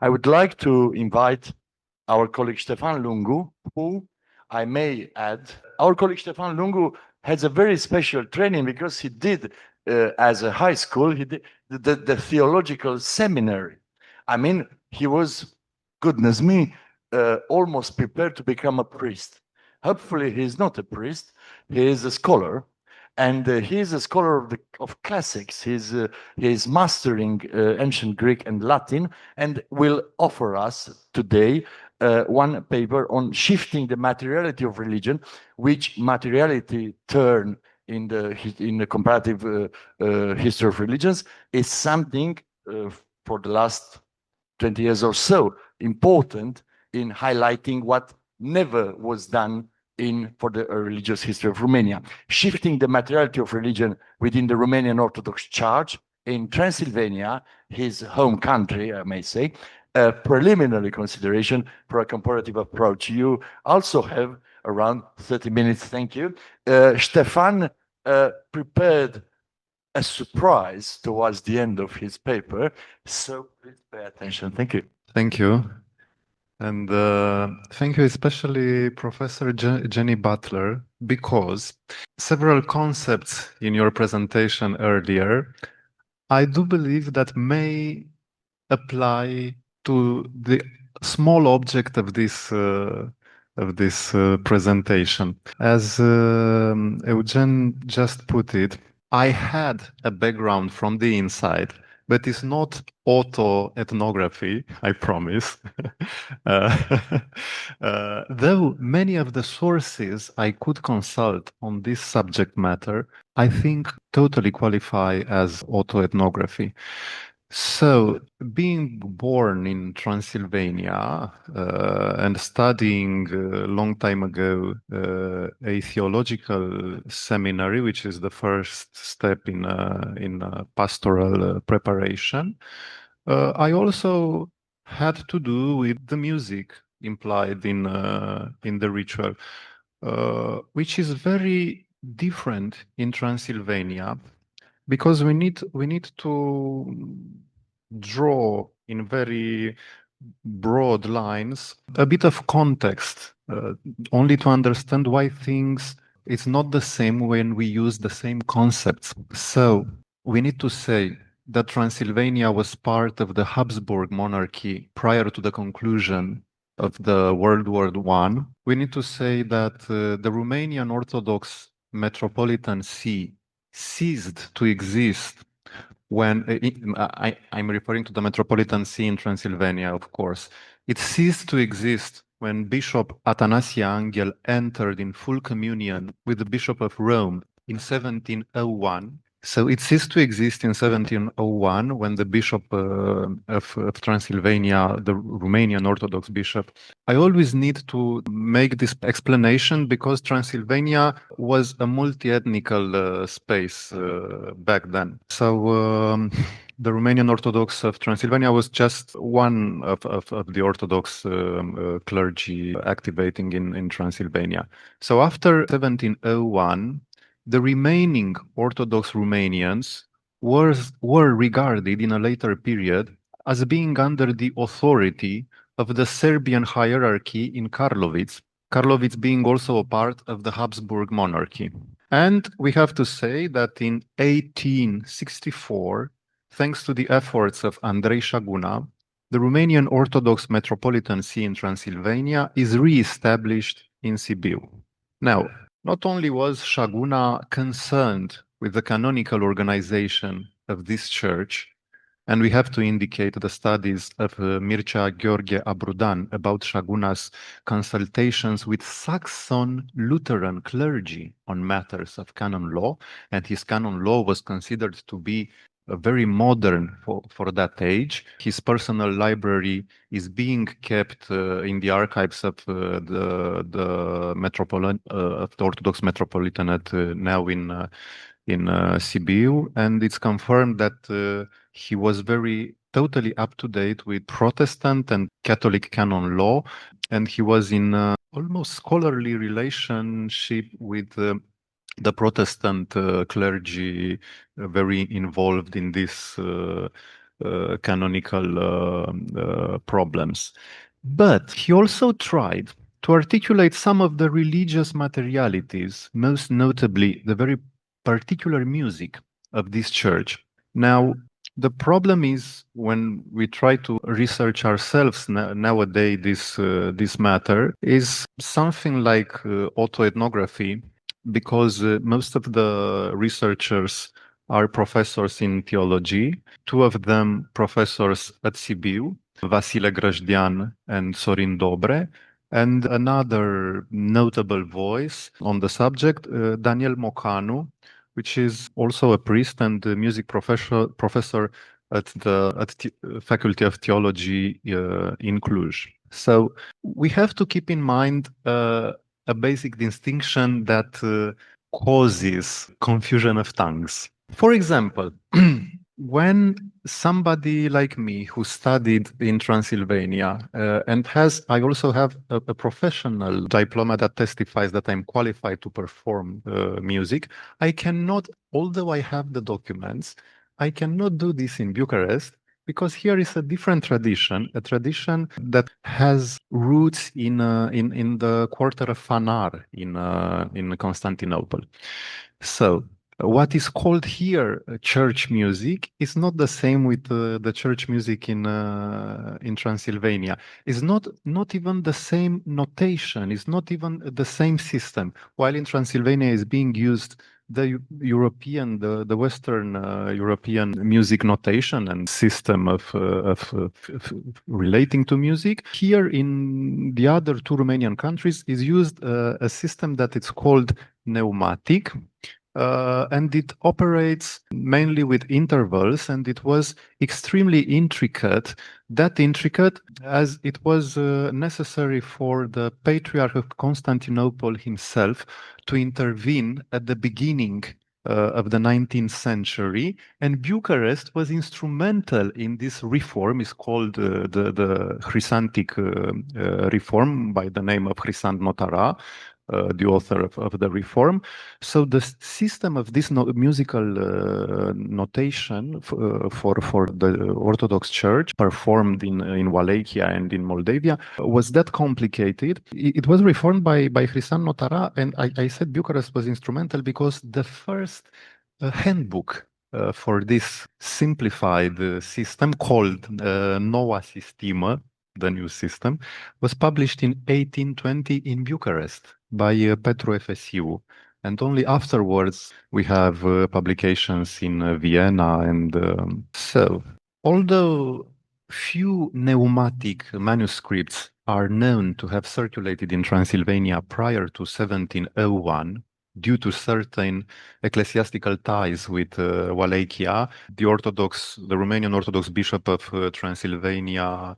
I would like to invite our colleague Ștefan Lungu, who I may add, our colleague Ștefan Lungu has a very special training because he did, as a high school, he did the theological seminary. I mean, he was, goodness me, almost prepared to become a priest. Hopefully, he's not a priest, he is a scholar. And he is a scholar of classics. He's mastering ancient Greek and Latin, and will offer us today one paper on shifting the materiality of religion, which materiality term in the comparative history of religions is something for the last 20 years or so important in highlighting what never was done for the religious history of Romania. Shifting the materiality of religion within the Romanian Orthodox Church in Transylvania, his home country, I may say, a preliminary consideration for a comparative approach. You also have around 30 minutes, thank you. Ștefan prepared a surprise towards the end of his paper, so please pay attention. Thank you. Thank you. And thank you especially Professor Jenny Butler, because several concepts in your presentation earlier, I do believe that may apply to the small object of this presentation. As Eugen just put it, I had a background from the inside, but it's not auto-ethnography, I promise. Though many of the sources I could consult on this subject matter, I think totally qualify as auto-ethnography. So, being born in Transylvania and studying a long time ago a theological seminary, which is the first step in pastoral preparation, I also had to do with the music implied in the ritual, which is very different in Transylvania. Because we need to draw in very broad lines a bit of context, only to understand why things it's not the same when we use the same concepts. So we need to say that Transylvania was part of the Habsburg monarchy prior to the conclusion of the World War I. We need to say that the Romanian Orthodox Metropolitan See ceased to exist when I'm referring to the Metropolitan See in Transylvania, of course. It ceased to exist when Bishop Atanasie Angel entered in full communion with the Bishop of Rome in 1701. So it ceased to exist in 1701 when the Bishop of Transylvania, the Romanian Orthodox Bishop. I always need to make this explanation because Transylvania was a multi-ethnical space back then. So the Romanian Orthodox of Transylvania was just one of the Orthodox clergy activating in Transylvania. So after 1701, the remaining Orthodox Romanians were regarded in a later period as being under the authority of the Serbian hierarchy in Karlovic, Karlovic being also a part of the Habsburg monarchy. And we have to say that in 1864, thanks to the efforts of Andrei Șaguna, the Romanian Orthodox Metropolitan See in Transylvania is re-established in Sibiu. Now, not only was Șaguna concerned with the canonical organization of this church, and we have to indicate the studies of Mircea Gheorghe Abrudan about Șaguna's consultations with Saxon Lutheran clergy on matters of canon law, and his canon law was considered to be very modern for that age. His personal library is being kept in the archives of the Orthodox Metropolitanate now in Sibiu, and it's confirmed that he was totally up to date with Protestant and Catholic canon law, and he was in almost scholarly relationship with the Protestant clergy, very involved in this canonical problems. But he also tried to articulate some of the religious materialities, most notably the very particular music of this church. Now, the problem is when we try to research ourselves nowadays this matter is something like autoethnography, because most of the researchers are professors in theology, two of them professors at Sibiu, Vasile Grăjdean and Sorin Dobre, and another notable voice on the subject, Daniel Mocanu, which is also a priest and a music professor at the Faculty of Theology in Cluj. So we have to keep in mind a basic distinction that causes confusion of tongues. For example, when somebody like me who studied in Transylvania and I also have a professional diploma that testifies that I'm qualified to perform music, I cannot, although I have the documents, I cannot do this in Bucharest because here is a different tradition, a tradition that has roots in the quarter of Fanar in Constantinople. So what is called here church music is not the same with the church music in Transylvania. It's not even the same notation. It's not even the same system. While in Transylvania is being used the European, the Western European music notation and system of relating to music. Here in the other two Romanian countries is used a system that is called pneumatic. And it operates mainly with intervals, and it was extremely intricate, that intricate as it was necessary for the Patriarch of Constantinople himself to intervene at the beginning of the 19th century, and Bucharest was instrumental in this reform. It's called the Chrysantic reform by the name of Chrysant Notara, the author of the reform. So the system of this musical notation for the Orthodox Church performed in Wallachia and in Moldavia was that complicated. It was reformed by Hrisan Notara, and I said Bucharest was instrumental because the first handbook for this simplified system called Noua Sistemă, the new system, was published in 1820 in Bucharest by Petru FSU. And only afterwards we have publications in Vienna. And so, although few pneumatic manuscripts are known to have circulated in Transylvania prior to 1701, due to certain ecclesiastical ties with Wallachia, the Romanian Orthodox Bishop of Transylvania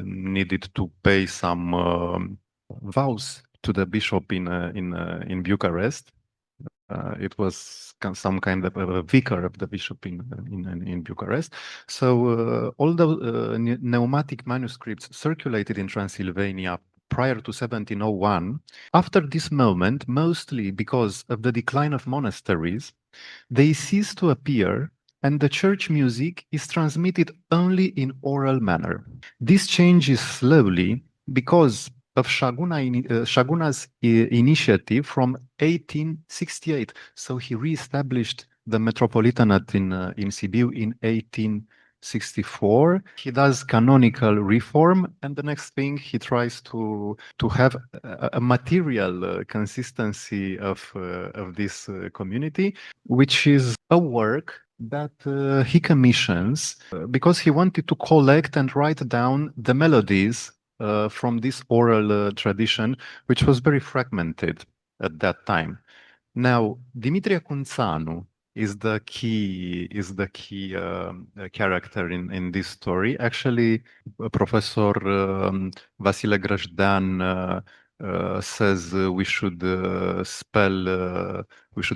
needed to pay some vows to the bishop in Bucharest. It was some kind of a vicar of the bishop in Bucharest. So although pneumatic manuscripts circulated in Transylvania prior to 1701, after this moment, mostly because of the decline of monasteries, they cease to appear, and the church music is transmitted only in oral manner. This changes slowly because of Șaguna's initiative from 1868. So he reestablished the Metropolitanate in Sibiu in 1864. He does canonical reform, and the next thing he tries to have a material consistency of this community, which is a work that he commissions because he wanted to collect and write down the melodies from this oral tradition, which was very fragmented at that time. Now, Dimitrie Cunțanu is the key character in this story. Actually, Professor Vasile Grăjdean says we should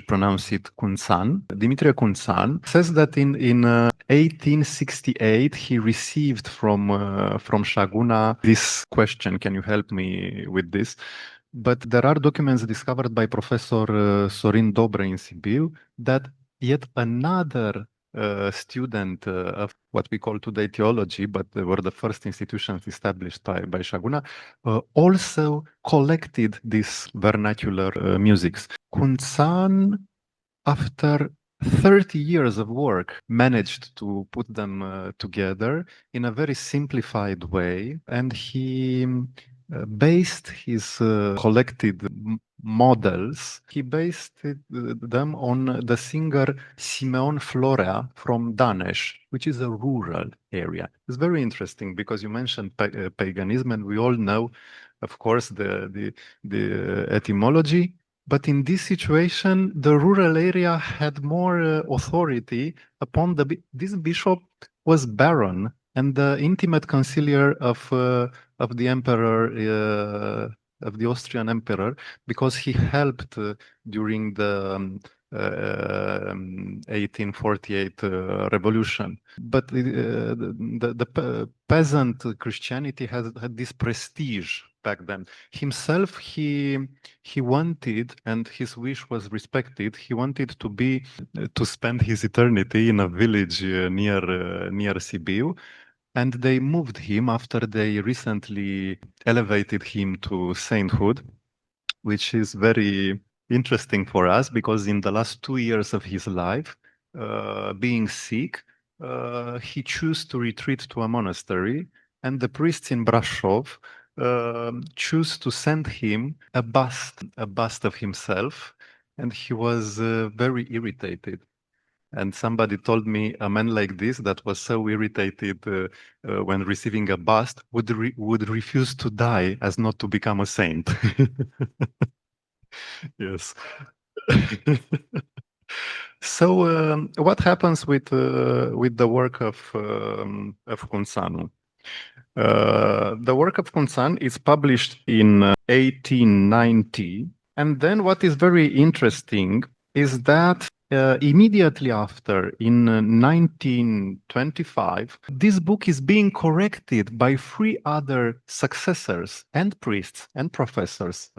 pronounce it Cunțan. Dimitrie Cunțan says that in 1868 he received from Șaguna this question: "Can you help me with this?" But there are documents discovered by Professor Sorin Dobre in Sibiu that yet another student of what we call today theology, but they were the first institutions established by Șaguna, also collected these vernacular musics. Cunțan, after 30 years of work, managed to put them together in a very simplified way, and he based his collected models, he based them on the singer Simeon Florea from Daneș, which is a rural area. It's very interesting because you mentioned paganism, and we all know, of course, the etymology. But in this situation, the rural area had more authority upon this bishop was baron and the intimate conciliar of the emperor, of the Austrian emperor, because he helped during the 1848 revolution. But the peasant Christianity had this prestige back then. Himself, he wanted, and his wish was respected, he wanted to spend his eternity in a village near Sibiu. And they moved him after they recently elevated him to sainthood, which is very interesting for us because in the last 2 years of his life, being sick, he chose to retreat to a monastery, and the priests in Brasov choose to send him a bust of himself, and he was very irritated. And somebody told me a man like this that was so irritated when receiving a bust would refuse to die as not to become a saint. Yes. So what happens with the work of Cunțanu? The work of Cunțan is published in 1890, and then what is very interesting is that immediately after, in 1925, this book is being corrected by 3 other successors and priests and professors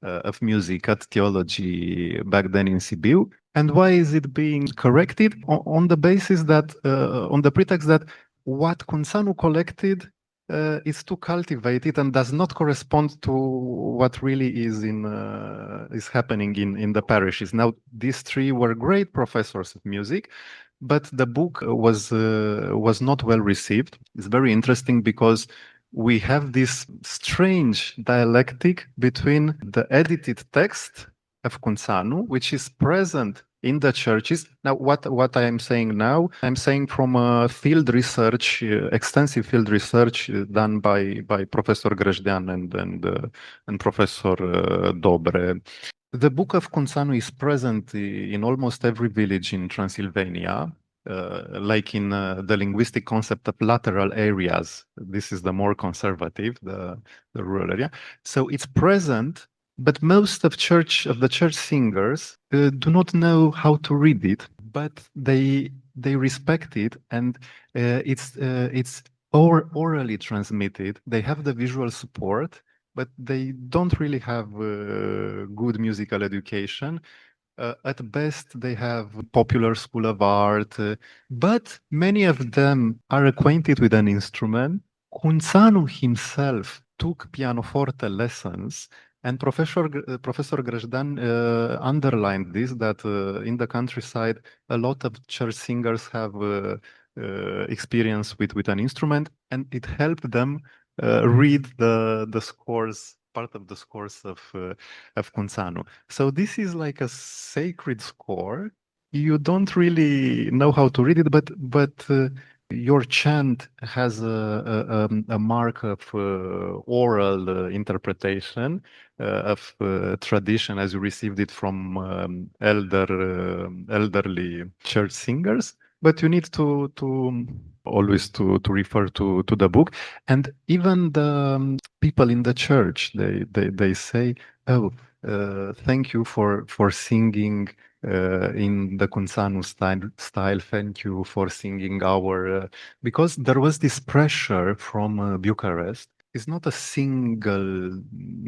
of music at theology back then in Sibiu. And why is it being corrected? On the basis that, on the pretext that what Cunțanu collected is too cultivated and does not correspond to what really is happening in the parishes. Now, these 3 were great professors of music, but the book was not well received. It's very interesting because we have this strange dialectic between the edited text of Cunțanu, which is present in the churches. Now, what I am saying now, I'm saying from a field research, extensive field research done by Professor Grăjdean and Professor Dobre. The book of Cunțanu is present in almost every village in Transylvania, like in the linguistic concept of lateral areas. This is the more conservative, the rural area. So it's present, but most of the church singers do not know how to read it, but they respect it, and it's orally transmitted. They have the visual support, but they don't really have good musical education. At best, they have popular school of art, but many of them are acquainted with an instrument. Cunțanu himself took pianoforte lessons, and Professor Grăjdean underlined this, that in the countryside, a lot of church singers have experience with an instrument, and it helped them read the scores, part of the scores of Cunțanu. So this is like a sacred score. You don't really know how to read it, but your chant has a mark of oral interpretation of tradition as you received it from elderly church singers. But you need to always to refer to the book, and even the people in the church they say, "Oh, thank you for singing in the Cunțanu style. Thank you for singing our," because there was this pressure from Bucharest. is not a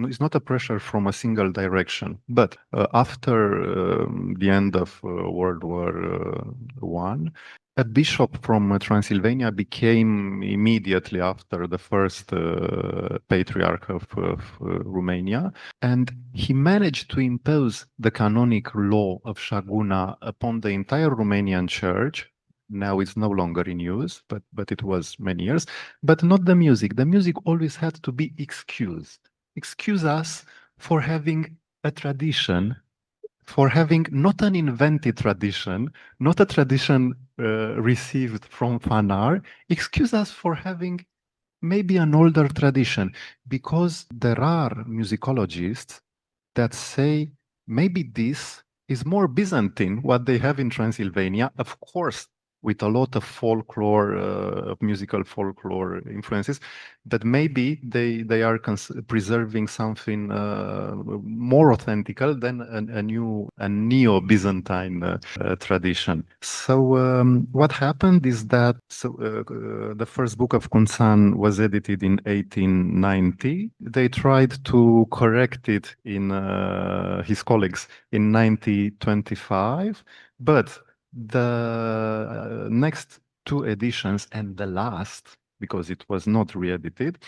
it's not a pressure from a single direction. But after the end of World War One, a bishop from Transylvania became immediately after the first patriarch of Romania, and he managed to impose the canonic law of Shaguna upon the entire Romanian church. Now it's no longer in use, but it was many years. But not the music. The music always had to be excused. Excuse us for having a tradition, for having not an invented tradition, not a tradition received from Fanar. Excuse us for having maybe an older tradition, because there are musicologists that say maybe this is more Byzantine, what they have in Transylvania, of course, with a lot of folklore, musical folklore influences, but maybe they are preserving something more authentical than a neo-Byzantine tradition. So what happened is that the first book of Kunțan was edited in 1890. They tried to correct it in his colleagues in 1925, but the next two editions and the last, because it was not re-edited,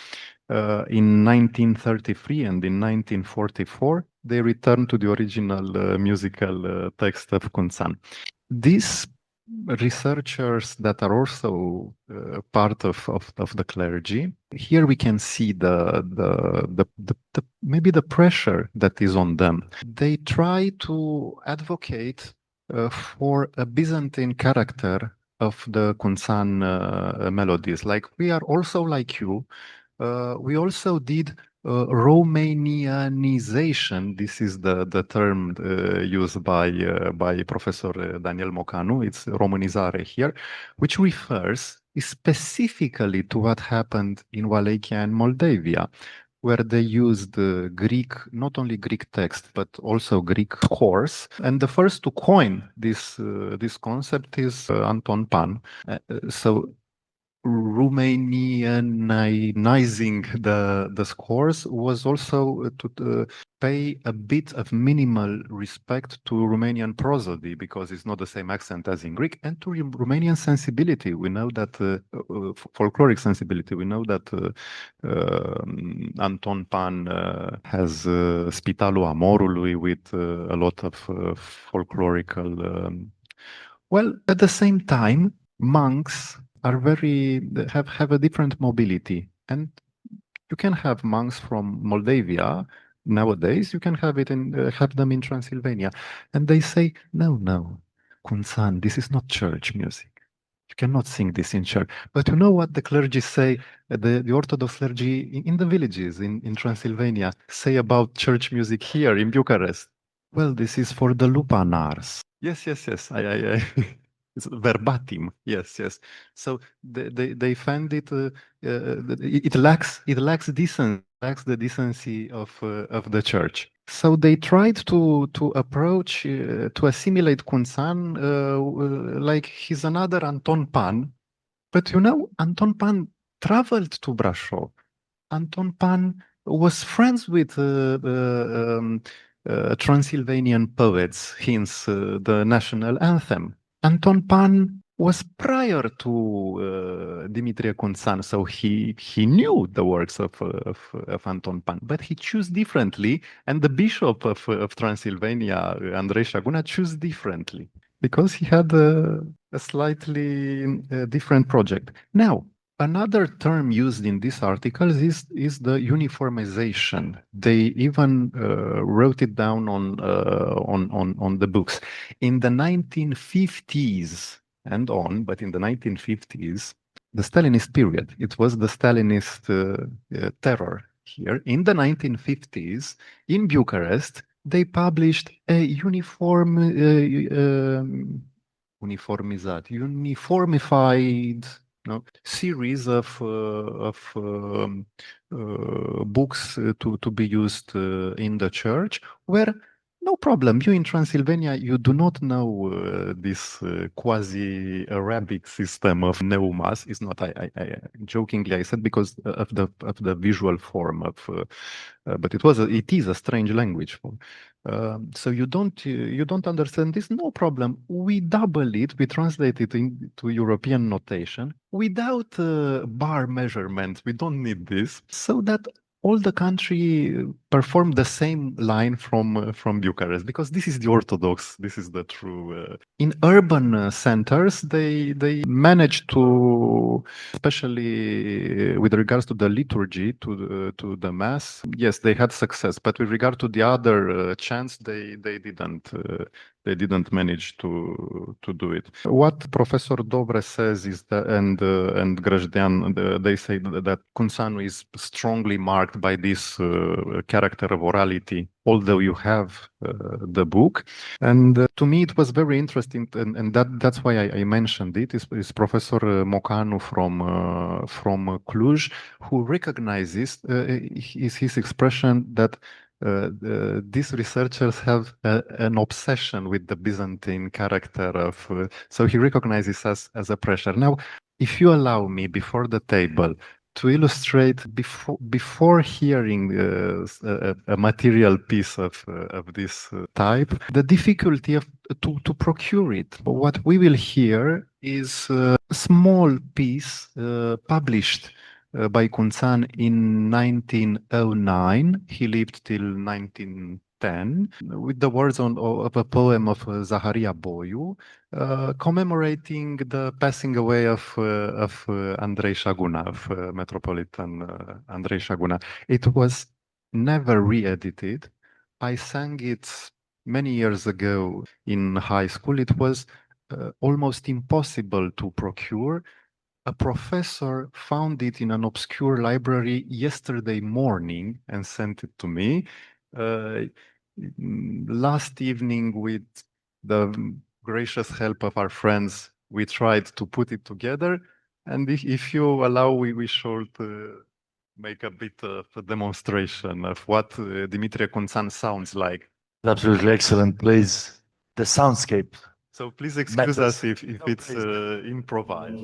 in 1933 and in 1944, they returned to the original musical text of Kunțan. These researchers that are also part of the clergy, here we can see maybe the pressure that is on them. They try to advocate for a Byzantine character of the Kunțan melodies. Like, we are also like you. We also did Romanianization. This is the term used by Professor Daniel Mocanu. It's Romanizare here, which refers specifically to what happened in Wallachia and Moldavia, where they used Greek, not only Greek text, but also Greek scores. And the first to coin this concept is Anton Pan. So Romanianizing the scores was also to pay a bit of minimal respect to Romanian prosody, because it's not the same accent as in Greek, and to Romanian sensibility. We know that folkloric sensibility. We know that Anton Pan has Spitalul Amorului with a lot of folklorical. Well, at the same time, monks are have a different mobility, and you can have monks from Moldavia nowadays. You can have them in Transylvania, and they say, no, Kunțan, this is not church music. You cannot sing this in church. But you know what the clergy say? The Orthodox clergy in the villages in Transylvania say about church music here in Bucharest. Well, this is for the lupanars. Yes. It's verbatim. Yes. So they find it it lacks decency, lacks the decency of the church. So they tried to approach to assimilate Kunțan like he's another Anton Pan, but Anton Pan traveled to Brașov. Anton Pan was friends with Transylvanian poets, hence the national anthem. Anton Pan was prior to Dimitrie Kunțan, so he knew the works of Anton Pan, but he chose differently, and the bishop of Transylvania, Andrei Șaguna, chose differently because he had a slightly different project. Now, another term used in these articles is the uniformization. They even wrote it down on the books. In the 1950s and on, but in the 1950s, the Stalinist period, it was the Stalinist terror here. In the 1950s, in Bucharest, they published a uniformified series of books to be used in the church, where No problem. You in Transylvania, you do not know this quasi-Arabic system of neumas. It's not. I jokingly I said because of the visual form of, but it is a strange language. So you don't understand this. No problem. We double it. We translate it into European notation without bar measurements. We don't need this, so that all the country perform the same line from Bucharest, because this is the Orthodox, this is the true. In urban centers, they manage to, especially with regards to the liturgy, to the mass. Yes, they had success, but with regard to the other chants, they didn't. They didn't manage to do it. What Professor Dobre says is that, and Grăjdean, they say that Cunsanu is strongly marked by this character of orality, although you have the book. And to me, it was very interesting, and that's why I mentioned it. Is Professor Mocanu from Cluj, who recognizes his expression that these researchers have an obsession with the Byzantine character of, so he recognizes us as a pressure. Now, if you allow me before the table to illustrate before hearing a material piece of this type, the difficulty to procure it. What we will hear is a small piece published by Cunțan in 1909. He lived till 1910, with the words of a poem of Zaharia Boiu, commemorating the passing away of Andrei Șaguna, of Metropolitan Andrei Șaguna. It was never re-edited. I sang it many years ago in high school. It was almost impossible to procure. A professor found it in an obscure library yesterday morning and sent it to me. Last evening, with the gracious help of our friends, we tried to put it together. And if you allow, we should make a bit of a demonstration of what Dimitrie Cunțan sounds like. Absolutely excellent. Please, the soundscape. So please excuse us if No, it's please. improvised.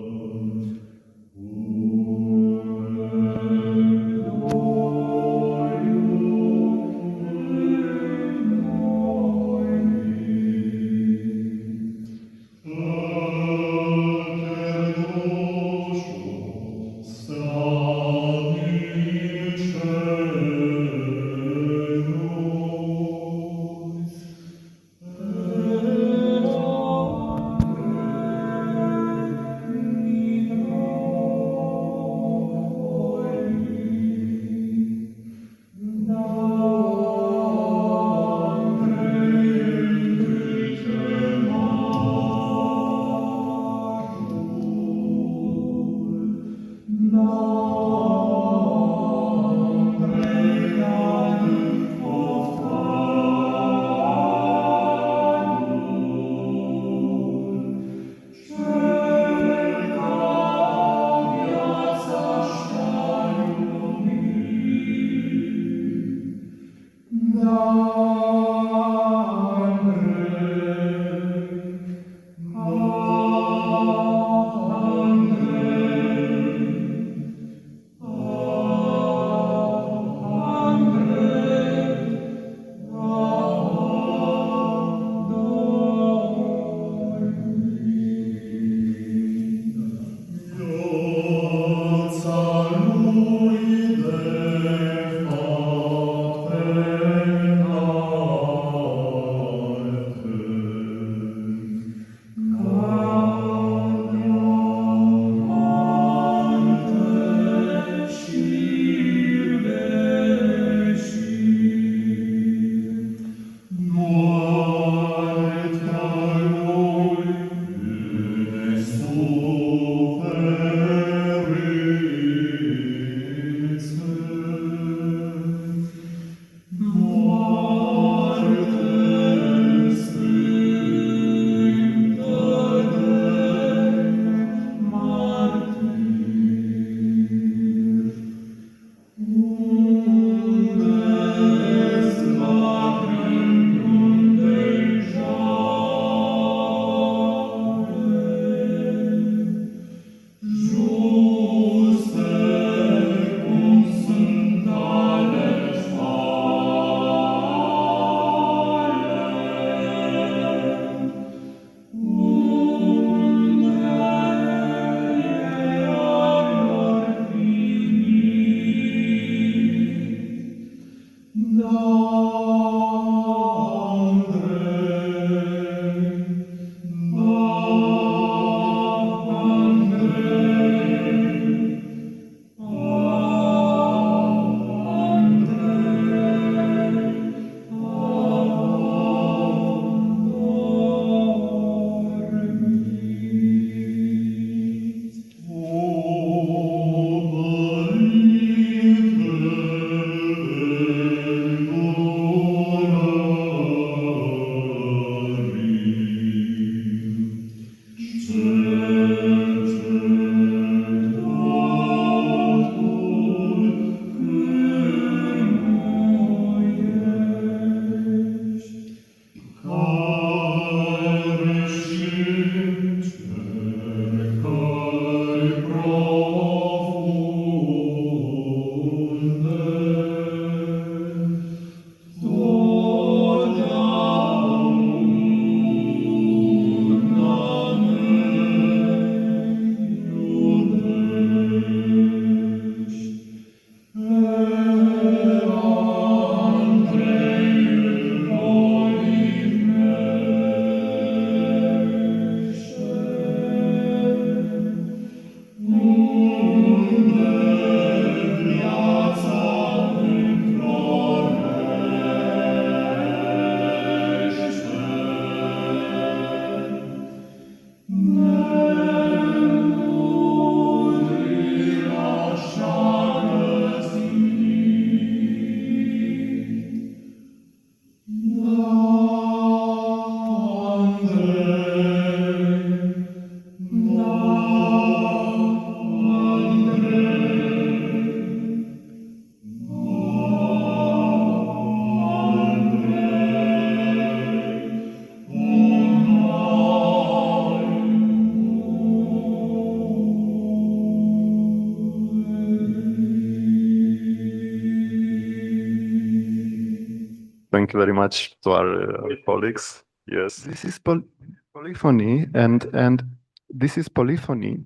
Thank you very much to our colleagues. Yes, this is polyphony, and this is polyphony,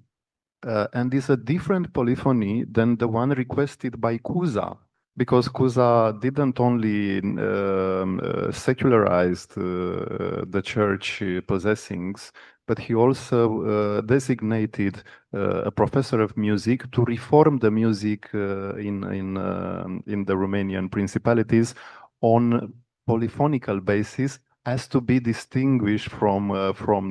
and is a different polyphony than the one requested by Cuza, because Cuza didn't only secularized the church possessings, but he also designated a professor of music to reform the music in the Romanian principalities on polyphonical basis, as to be distinguished from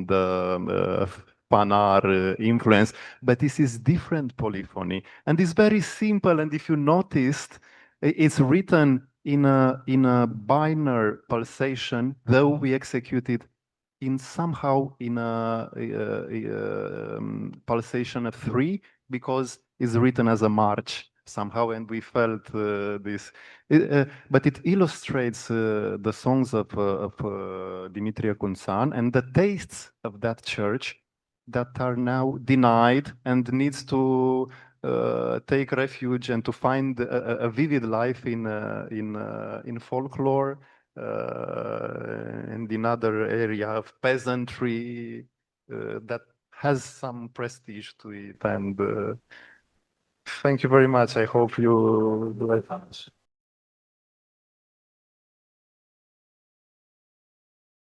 the Panar influence. But this is different polyphony, and it's very simple. And if you noticed, it's written in a binary pulsation, though we execute it in somehow in a pulsation of 3, because it's written as a march somehow, and we felt this. But it illustrates the songs of Dimitrie Cunțan and the tastes of that church that are now denied and needs to take refuge and to find a vivid life in folklore and in other area of peasantry that has some prestige to it. And thank you very much. I hope you like